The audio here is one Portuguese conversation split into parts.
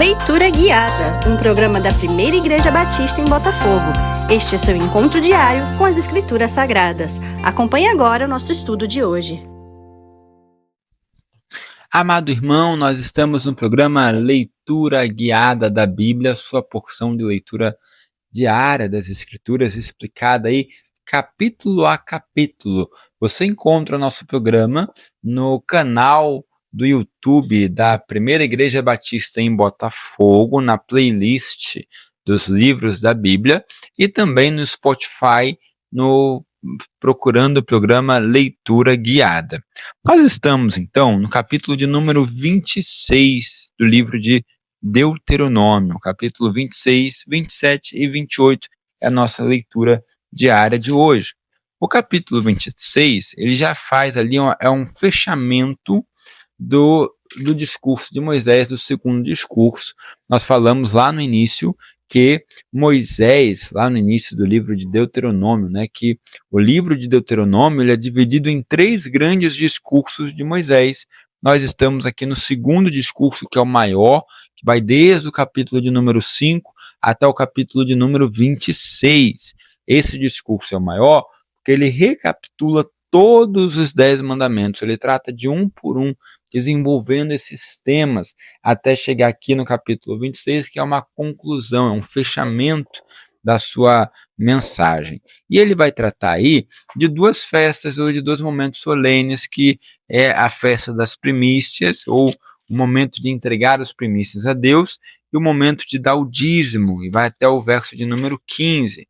Leitura Guiada, um programa da Primeira Igreja Batista em Botafogo. Este é seu encontro diário com as Escrituras Sagradas. Acompanhe agora o nosso estudo de hoje. Amado irmão, nós estamos no programa Leitura Guiada da Bíblia, sua porção de leitura diária das Escrituras, explicada aí capítulo a capítulo. Você encontra o nosso programa no canal do YouTube da Primeira Igreja Batista em Botafogo, na playlist dos livros da Bíblia, e também no Spotify, procurando o programa Leitura Guiada. Nós estamos, então, no capítulo de número 26 do livro de Deuteronômio, capítulo 26, 27 e 28 é a nossa leitura diária de hoje. O capítulo 26, ele já faz ali um fechamento do discurso de Moisés, do segundo discurso. Nós falamos lá no início que Moisés, lá no início do livro de Deuteronômio, que o livro de Deuteronômio ele é dividido em 3 grandes discursos de Moisés. Nós estamos aqui no segundo discurso, que é o maior, que vai desde o capítulo de número 5 até o capítulo de número 26. Esse discurso é o maior porque ele recapitula todos os 10 mandamentos, ele trata de um por um, desenvolvendo esses temas, até chegar aqui no capítulo 26, que é uma conclusão, é um fechamento da sua mensagem. E ele vai tratar aí de 2 festas, ou de 2 momentos solenes, que é a festa das primícias, ou o momento de entregar as primícias a Deus, e o momento de dar o dízimo, e vai até o verso de número 15.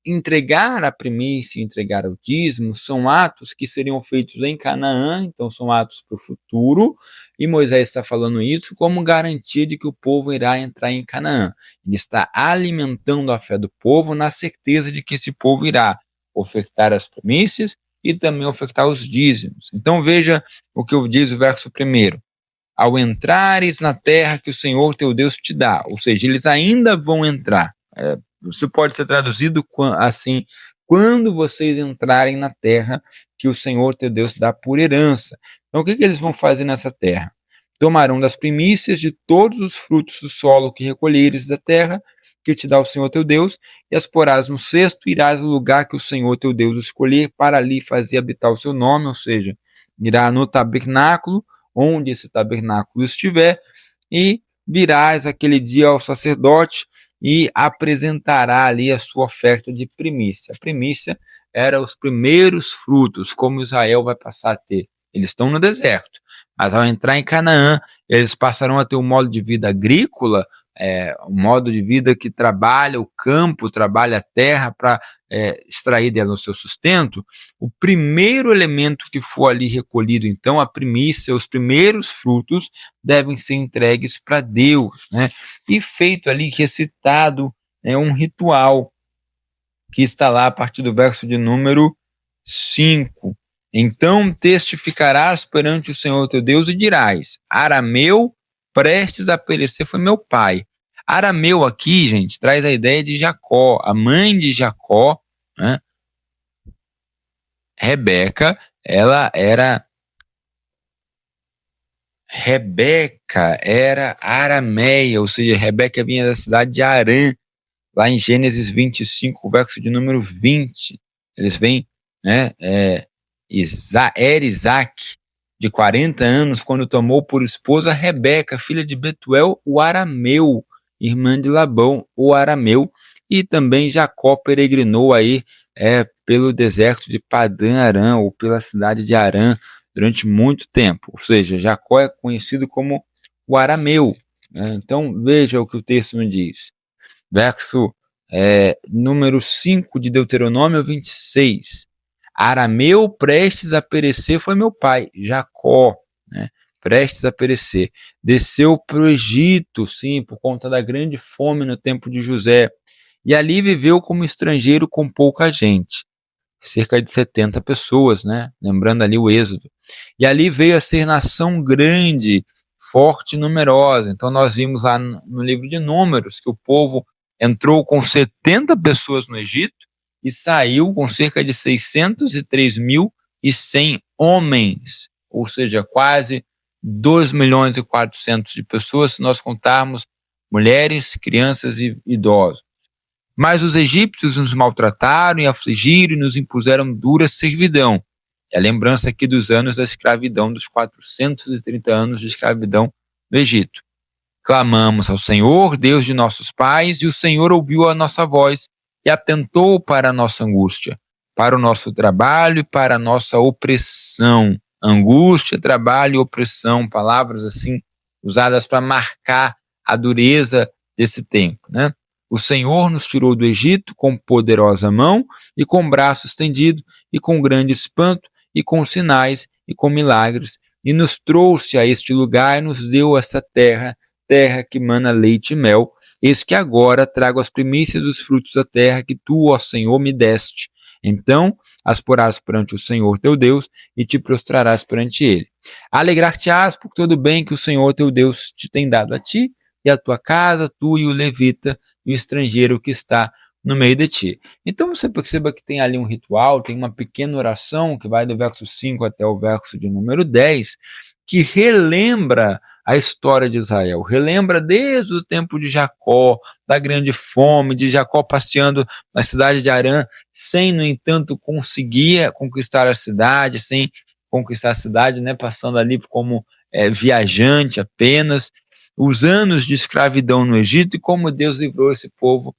Entregar a primícia e entregar o dízimo são atos que seriam feitos em Canaã, então são atos para o futuro, e Moisés está falando isso como garantia de que o povo irá entrar em Canaã. Ele está alimentando a fé do povo na certeza de que esse povo irá ofertar as primícias e também ofertar os dízimos. Então veja o que diz o verso 1. Ao entrares na terra que o Senhor teu Deus te dá, ou seja, eles ainda vão entrar. Isso pode ser traduzido assim: quando vocês entrarem na terra que o Senhor teu Deus dá por herança. Então, o que eles vão fazer nessa terra? Tomarão das primícias de todos os frutos do solo que recolheres da terra que te dá o Senhor teu Deus, e as porás no cesto, e irás ao lugar que o Senhor teu Deus escolher para ali fazer habitar o seu nome, ou seja, irá no tabernáculo, onde esse tabernáculo estiver, e virás aquele dia ao sacerdote e apresentará ali a sua oferta de primícia. A primícia era os primeiros frutos, como Israel vai passar a ter. Eles estão no deserto, mas ao entrar em Canaã, eles passarão a ter um modo de vida agrícola, um modo de vida que trabalha o campo, trabalha a terra para extrair dela o seu sustento. O primeiro elemento que for ali recolhido, então, a primícia, os primeiros frutos, devem ser entregues para Deus, E feito ali, recitado, um ritual que está lá a partir do verso de número 5. Então testificarás perante o Senhor teu Deus e dirás: Arameu, prestes a perecer, foi meu pai. Arameu aqui, gente, traz a ideia de Jacó, a mãe de Jacó, Rebeca, Rebeca era arameia, ou seja, Rebeca vinha da cidade de Harã, lá em Gênesis 25, verso de número 20. Eles vêm, era Isaac, de 40 anos, quando tomou por esposa Rebeca, filha de Betuel, o arameu, irmã de Labão, o arameu, e também Jacó peregrinou aí pelo deserto de Padã Arã, ou pela cidade de Harã, durante muito tempo. Ou seja, Jacó é conhecido como o arameu. Então veja o que o texto nos diz. Verso número 5 de Deuteronômio 26. Arameu prestes a perecer foi meu pai, Jacó, prestes a perecer. Desceu para o Egito, sim, por conta da grande fome no tempo de José, e ali viveu como estrangeiro com pouca gente, cerca de 70 pessoas, lembrando ali o Êxodo. E ali veio a ser nação grande, forte e numerosa. Então nós vimos lá no livro de Números que o povo entrou com 70 pessoas no Egito e saiu com cerca de 603.100 homens, ou seja, quase 2.400.000 de pessoas, se nós contarmos mulheres, crianças e idosos. Mas os egípcios nos maltrataram e afligiram e nos impuseram dura servidão. É a lembrança aqui dos anos da escravidão, dos 430 anos de escravidão no Egito. Clamamos ao Senhor, Deus de nossos pais, e o Senhor ouviu a nossa voz e atentou para a nossa angústia, para o nosso trabalho e para a nossa opressão. Angústia, trabalho e opressão, palavras assim usadas para marcar a dureza desse tempo, né? O Senhor nos tirou do Egito com poderosa mão e com braço estendido e com grande espanto e com sinais e com milagres, e nos trouxe a este lugar e nos deu essa terra, terra que mana leite e mel. Eis que agora trago as primícias dos frutos da terra que tu, ó Senhor, me deste. Então as porás perante o Senhor teu Deus e te prostrarás perante ele. Alegrar-te-ás por todo o bem que o Senhor teu Deus te tem dado a ti e a tua casa, tu e o levita e o estrangeiro que está no meio de ti. Então você perceba que tem ali um ritual, tem uma pequena oração que vai do verso 5 até o verso de número 10, que relembra a história de Israel, relembra desde o tempo de Jacó, da grande fome, de Jacó passeando na cidade de Harã, sem, no entanto, conseguir conquistar a cidade, sem conquistar a cidade, né, passando ali como viajante apenas, os anos de escravidão no Egito e como Deus livrou esse povo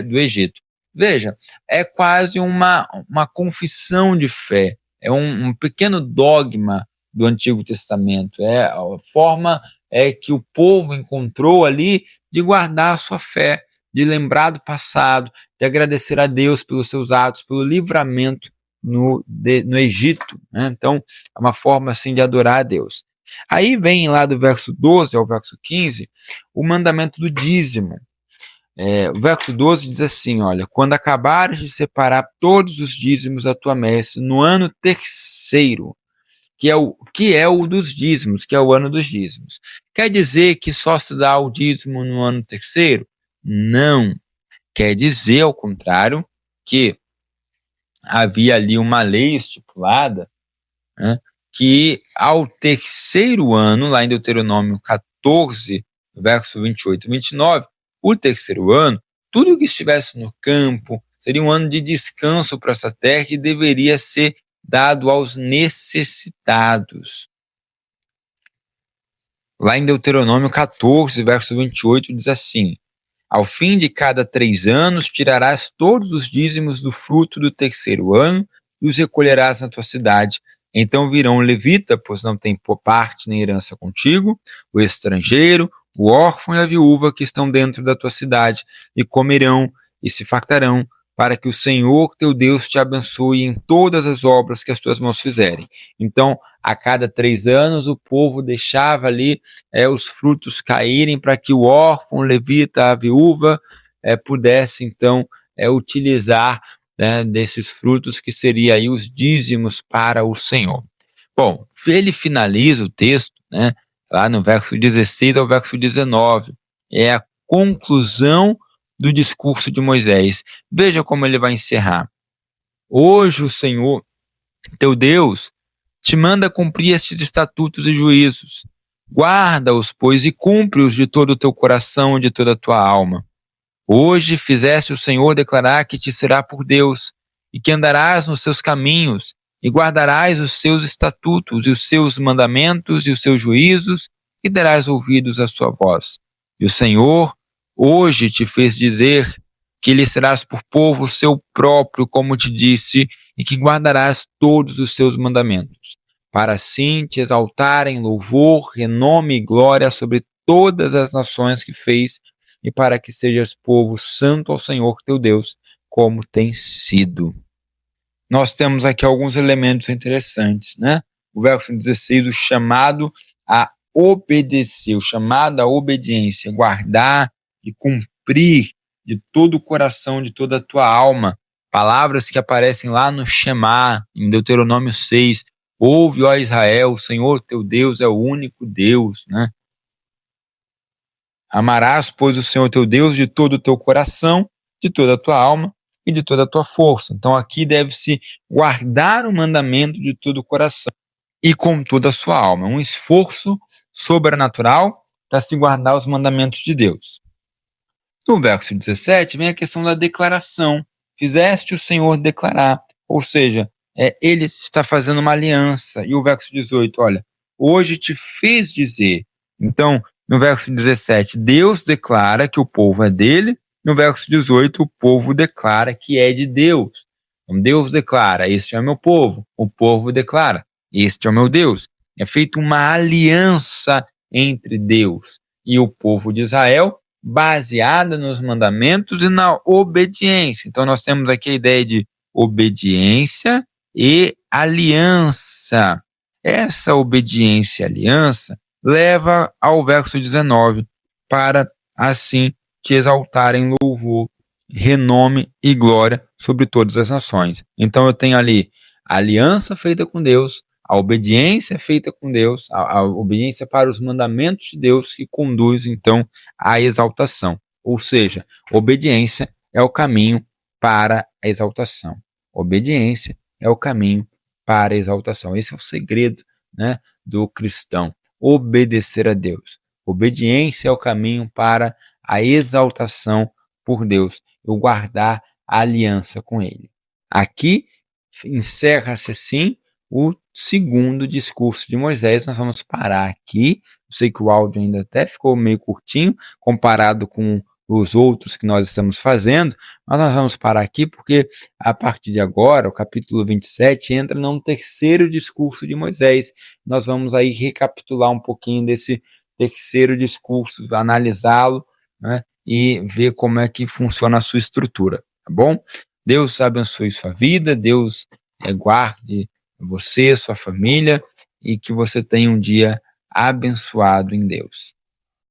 do Egito. Veja, é quase uma confissão de fé, é um pequeno dogma do Antigo Testamento, é a forma que o povo encontrou ali de guardar a sua fé, de lembrar do passado, de agradecer a Deus pelos seus atos, pelo livramento no Egito, né? Então, é uma forma assim de adorar a Deus. Aí vem lá do verso 12 ao verso 15 o mandamento do dízimo. O verso 12 diz assim, olha, quando acabares de separar todos os dízimos da tua messe no ano terceiro, que é o dos dízimos, que é o ano dos dízimos. Quer dizer que só se dá o dízimo no ano terceiro? Não. Quer dizer, ao contrário, que havia ali uma lei estipulada, né, que ao terceiro ano, lá em Deuteronômio 14, verso 28 e 29, o terceiro ano, tudo que estivesse no campo seria um ano de descanso para essa terra que deveria ser dado aos necessitados. Lá em Deuteronômio 14, verso 28, diz assim, ao fim de cada 3 anos tirarás todos os dízimos do fruto do terceiro ano e os recolherás na tua cidade. Então virão o levita, pois não tem parte nem herança contigo, o estrangeiro, o órfão e a viúva que estão dentro da tua cidade, e comerão e se fartarão, para que o Senhor teu Deus te abençoe em todas as obras que as tuas mãos fizerem. Então, a cada 3 anos, o povo deixava ali os frutos caírem para que o órfão, o levita, a viúva pudesse, então, utilizar, né, desses frutos que seriam aí os dízimos para o Senhor. Bom, ele finaliza o texto, né, lá no verso 16 ao verso 19, é a conclusão do discurso de Moisés. Veja como ele vai encerrar. Hoje o Senhor, teu Deus, te manda cumprir estes estatutos e juízos. Guarda-os, pois, e cumpre-os de todo o teu coração e de toda a tua alma. Hoje fizeste o Senhor declarar que te será por Deus, e que andarás nos seus caminhos, e guardarás os seus estatutos, e os seus mandamentos, e os seus juízos, e darás ouvidos à sua voz. E o Senhor hoje te fez dizer que lhe serás por povo seu próprio, como te disse, e que guardarás todos os seus mandamentos, para assim te exaltar em louvor, renome e glória sobre todas as nações que fez, e para que sejas povo santo ao Senhor teu Deus, como tem sido. Nós temos aqui alguns elementos interessantes, né? O verso 16, o chamado a obedecer, o chamado à obediência, guardar e cumprir de todo o coração, de toda a tua alma. Palavras que aparecem lá no Shema, em Deuteronômio 6. Ouve, ó Israel, o Senhor teu Deus é o único Deus, né? Amarás, pois, o Senhor teu Deus de todo o teu coração, de toda a tua alma e de toda a tua força. Então aqui deve-se guardar o mandamento de todo o coração e com toda a sua alma. Um esforço sobrenatural para se guardar os mandamentos de Deus. No verso 17 vem a questão da declaração. Fizeste o Senhor declarar, ou seja, ele está fazendo uma aliança. E o verso 18, olha, hoje te fez dizer. Então, no verso 17, Deus declara que o povo é dele. No verso 18, o povo declara que é de Deus. Então, Deus declara, este é meu povo. O povo declara, este é o meu Deus. É feita uma aliança entre Deus e o povo de Israel, baseada nos mandamentos e na obediência. Então, nós temos aqui a ideia de obediência e aliança. Essa obediência e aliança leva ao verso 19, para assim te exaltar em louvor, renome e glória sobre todas as nações. Então, eu tenho ali a aliança feita com Deus, a obediência feita com Deus, a obediência para os mandamentos de Deus que conduz, então, à exaltação. Ou seja, obediência é o caminho para a exaltação. Obediência é o caminho para a exaltação. Esse é o segredo, né, do cristão. Obedecer a Deus. Obediência é o caminho para a exaltação por Deus. Eu guardar a aliança com Ele. Aqui encerra-se, assim, o segundo discurso de Moisés. Nós vamos parar aqui. Eu sei que o áudio ainda até ficou meio curtinho, comparado com os outros que nós estamos fazendo, mas nós vamos parar aqui porque a partir de agora, o capítulo 27 entra no terceiro discurso de Moisés. Nós vamos aí recapitular um pouquinho desse terceiro discurso, analisá-lo, né, e ver como é que funciona a sua estrutura, tá bom? Deus abençoe sua vida, Deus guarde você, sua família, e que você tenha um dia abençoado em Deus.